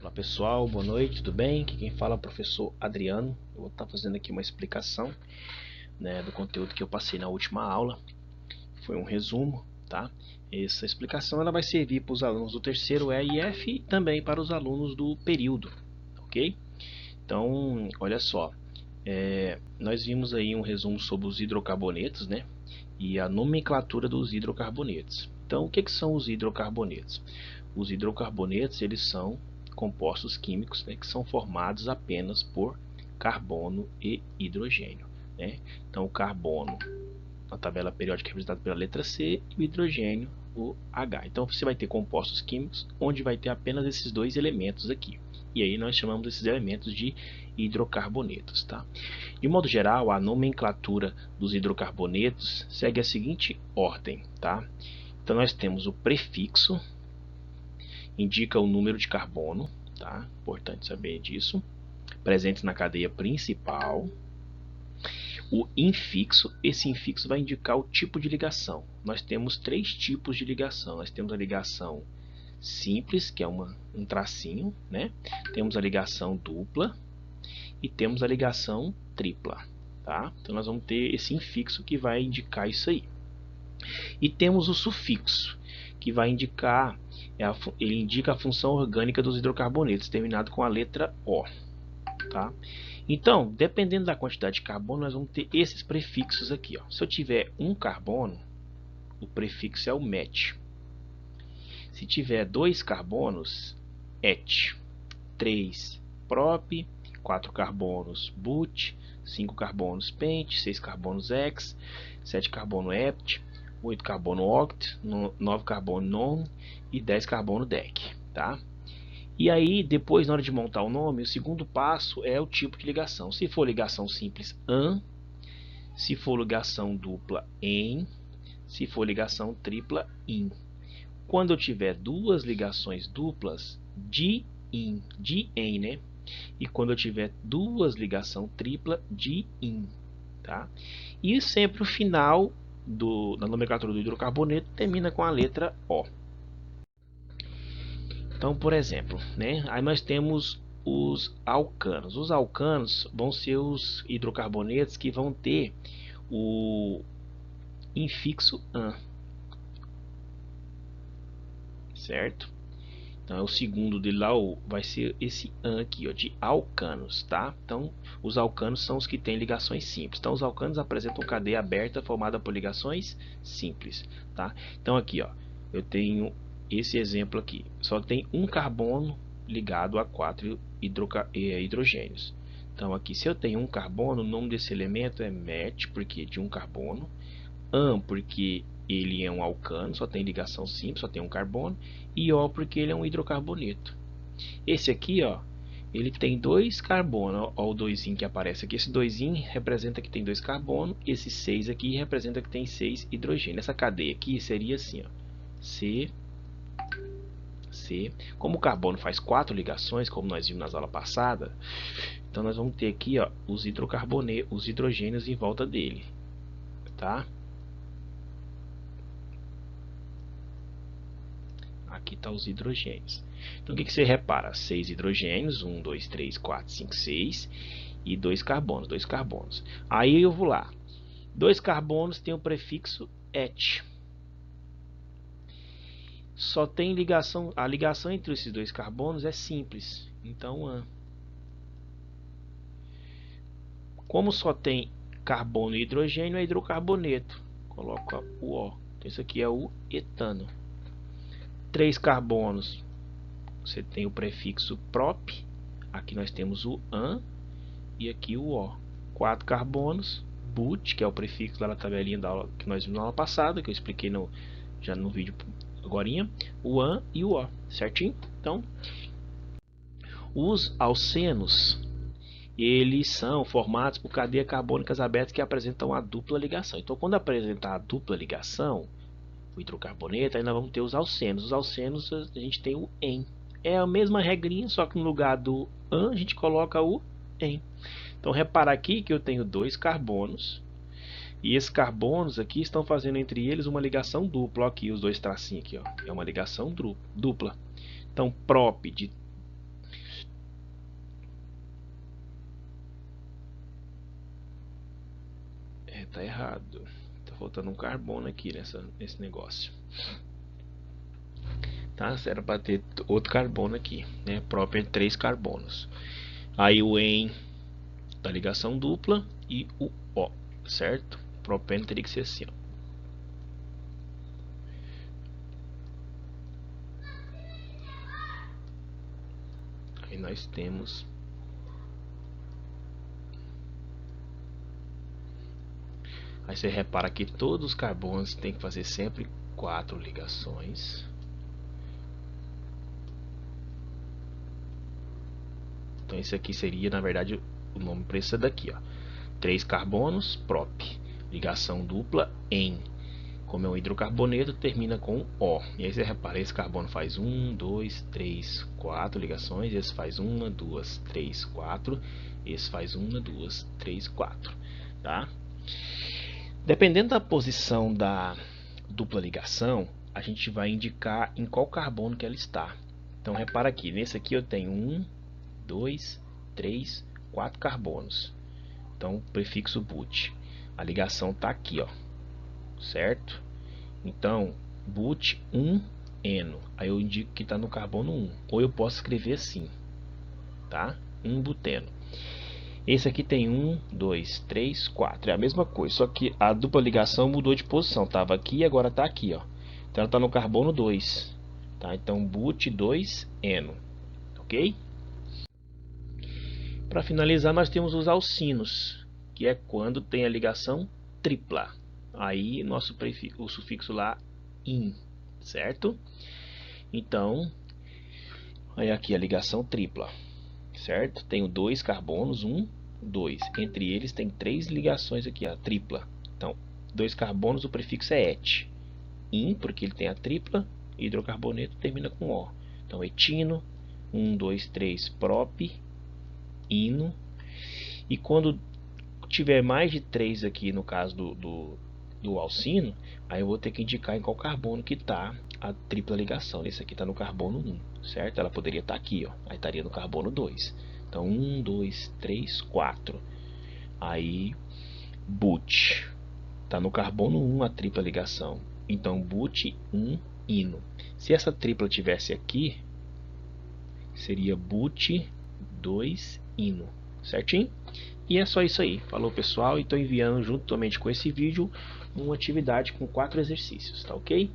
Olá pessoal, boa noite, tudo bem? Aqui quem fala é o professor Adriano. Eu vou estar fazendo aqui uma explicação, do conteúdo que eu passei na última aula. Foi um resumo, tá? Essa explicação ela vai servir para os alunos do terceiro E e F e também para os alunos do período, ok? Então, olha só, nós vimos aí um resumo sobre os hidrocarbonetos, né? E a nomenclatura dos hidrocarbonetos. Então, o que são os hidrocarbonetos? Os hidrocarbonetos eles são compostos químicos, né, que são formados apenas por carbono e hidrogênio, né? Então o carbono, a tabela periódica é representada pela letra C, e o hidrogênio, o H. Então você vai ter compostos químicos onde vai ter apenas esses dois elementos aqui. E aí nós chamamos esses elementos de hidrocarbonetos, tá? De modo geral, a nomenclatura dos hidrocarbonetos segue a seguinte ordem, tá? Então nós temos o prefixo, indica o número de carbono, tá? Importante saber disso. Presente na cadeia principal. O infixo, esse infixo vai indicar o tipo de ligação. Nós temos três tipos de ligação. Nós temos a ligação simples, que é um tracinho, né? Temos a ligação dupla e temos a ligação tripla, tá? Então nós vamos ter esse infixo que vai indicar isso aí. E temos o sufixo, que vai indicar, ele indica a função orgânica dos hidrocarbonetos, terminado com a letra O, tá? Então, dependendo da quantidade de carbono, nós vamos ter esses prefixos aqui, ó. Se eu tiver um carbono, o prefixo é o met. Se tiver 2 carbonos, et. 3, prop. 4 carbonos, but. 5 carbonos, pent. 6 carbonos, hex. 7 carbono, hept. 8 carbono, oct. 9 carbono, non. E 10 carbono, dec, tá? E aí, depois, na hora de montar o nome, o segundo passo é o tipo de ligação. Se for ligação simples, an. Se for ligação dupla, en. Se for ligação tripla, in. Quando eu tiver duas ligações duplas, di-in. Di-en, né? E quando eu tiver duas ligação tripla, di-in, tá? E sempre o final da nomenclatura do hidrocarboneto termina com a letra O. Então, por exemplo, né? Aí nós temos os alcanos. Os alcanos vão ser os hidrocarbonetos que vão ter o infixo an, certo? Então é o segundo dele lá, vai ser esse an aqui, ó, de alcanos, tá? Então os alcanos são os que têm ligações simples. Então os alcanos apresentam cadeia aberta formada por ligações simples, tá? Então aqui, ó, eu tenho esse exemplo aqui, só tem um carbono ligado a 4 hidrogênios. Então aqui, se eu tenho um carbono, o nome desse elemento é met, porque é de um carbono, an, porque ele é um alcano, só tem ligação simples, só tem um carbono, e O porque ele é um hidrocarboneto. Esse aqui, ó, ele tem 2 carbonos, ó, o 2 que aparece aqui. Esse 2 representa que tem 2 carbonos, esse 6 aqui representa que tem 6 hidrogênios. Essa cadeia aqui seria assim, ó, C. Como o carbono faz 4 ligações, como nós vimos nas aulas passadas, então nós vamos ter aqui, ó, os hidrogênios em volta dele, tá? Aqui está os hidrogênios. Então o que você repara? 6 hidrogênios, 1, 2, 3, 4, 5, 6 e 2 carbonos. Aí eu vou lá. 2 carbonos tem o prefixo et. Só tem ligação, a ligação entre esses 2 carbonos é simples. Então an. Como só tem carbono e hidrogênio, é hidrocarboneto. Coloca o O. Então isso aqui é o etano. 3 carbonos, você tem o prefixo prop, aqui nós temos o an e aqui o O. 4 carbonos, but, que é o prefixo lá na tabelinha da aula que nós vimos na aula passada, que eu expliquei já no vídeo agorinha, o an e o O, certinho? Então, os alcenos, eles são formados por cadeias carbônicas abertas que apresentam a dupla ligação. Então, quando apresentar a dupla ligação, o hidrocarboneto, aí nós vamos ter os alcenos. Os alcenos a gente tem o en. É a mesma regrinha, só que no lugar do an a gente coloca o en. Então repara aqui que eu tenho 2 carbonos e esses carbonos aqui estão fazendo entre eles uma ligação dupla. Ó, aqui os 2 tracinhos aqui, ó, é uma ligação dupla. Então prop tá errado. Tá faltando um carbono aqui nesse negócio. Tá? Era para ter outro carbono aqui, né? Próprio 3 carbonos. Aí o EN da ligação dupla e o O, certo? Propeno teria que ser assim, ó. Aí nós temos aí você repara que todos os carbonos tem que fazer sempre 4 ligações. Então esse aqui seria, na verdade, o nome para esse daqui, ó. 3 carbonos, prop. Ligação dupla, EN. Como é um hidrocarboneto, termina com O. E aí você repara, esse carbono faz 1, 2, 3, 4 ligações. Esse faz 1, 2, 3, 4. Esse faz 1, 2, 3, 4. Tá? Dependendo da posição da dupla ligação, a gente vai indicar em qual carbono que ela está. Então repara aqui, nesse aqui eu tenho 1, 2, 3, 4 carbonos. Então prefixo but. A ligação está aqui, ó, certo? Então but 1 eno. Aí eu indico que está no carbono 1. Ou eu posso escrever assim, tá? 1 buteno. Esse aqui tem 1, 2, 3, 4. É a mesma coisa, só que a dupla ligação mudou de posição. Estava aqui e agora está aqui, ó. Então ela está no carbono 2. Tá? Então but 2 eno. Ok? Para finalizar, nós temos os alcinos, que é quando tem a ligação tripla. Aí o sufixo lá in, certo? Então, aí aqui a ligação tripla, certo? Tenho 2 carbonos, 1, 2. Entre eles tem 3 ligações aqui, a tripla. Então, 2 carbonos, o prefixo é et. In, porque ele tem a tripla, hidrocarboneto termina com O. Então, etino, 1, 2, 3, prop, ino. E quando tiver mais de 3 aqui, no caso do alcino, aí eu vou ter que indicar em qual carbono que está a tripla ligação. Esse aqui está no carbono 1, certo? Ela poderia estar aqui, ó. Aí estaria no carbono 2. Então 1, 2, 3, 4. Aí but está no carbono 1 a tripla ligação. Então but 1 ino. Se essa tripla tivesse aqui, seria but 2 ino, certinho? E é só isso aí. Falou, pessoal, e estou enviando juntamente com esse vídeo uma atividade com 4 exercícios, tá ok?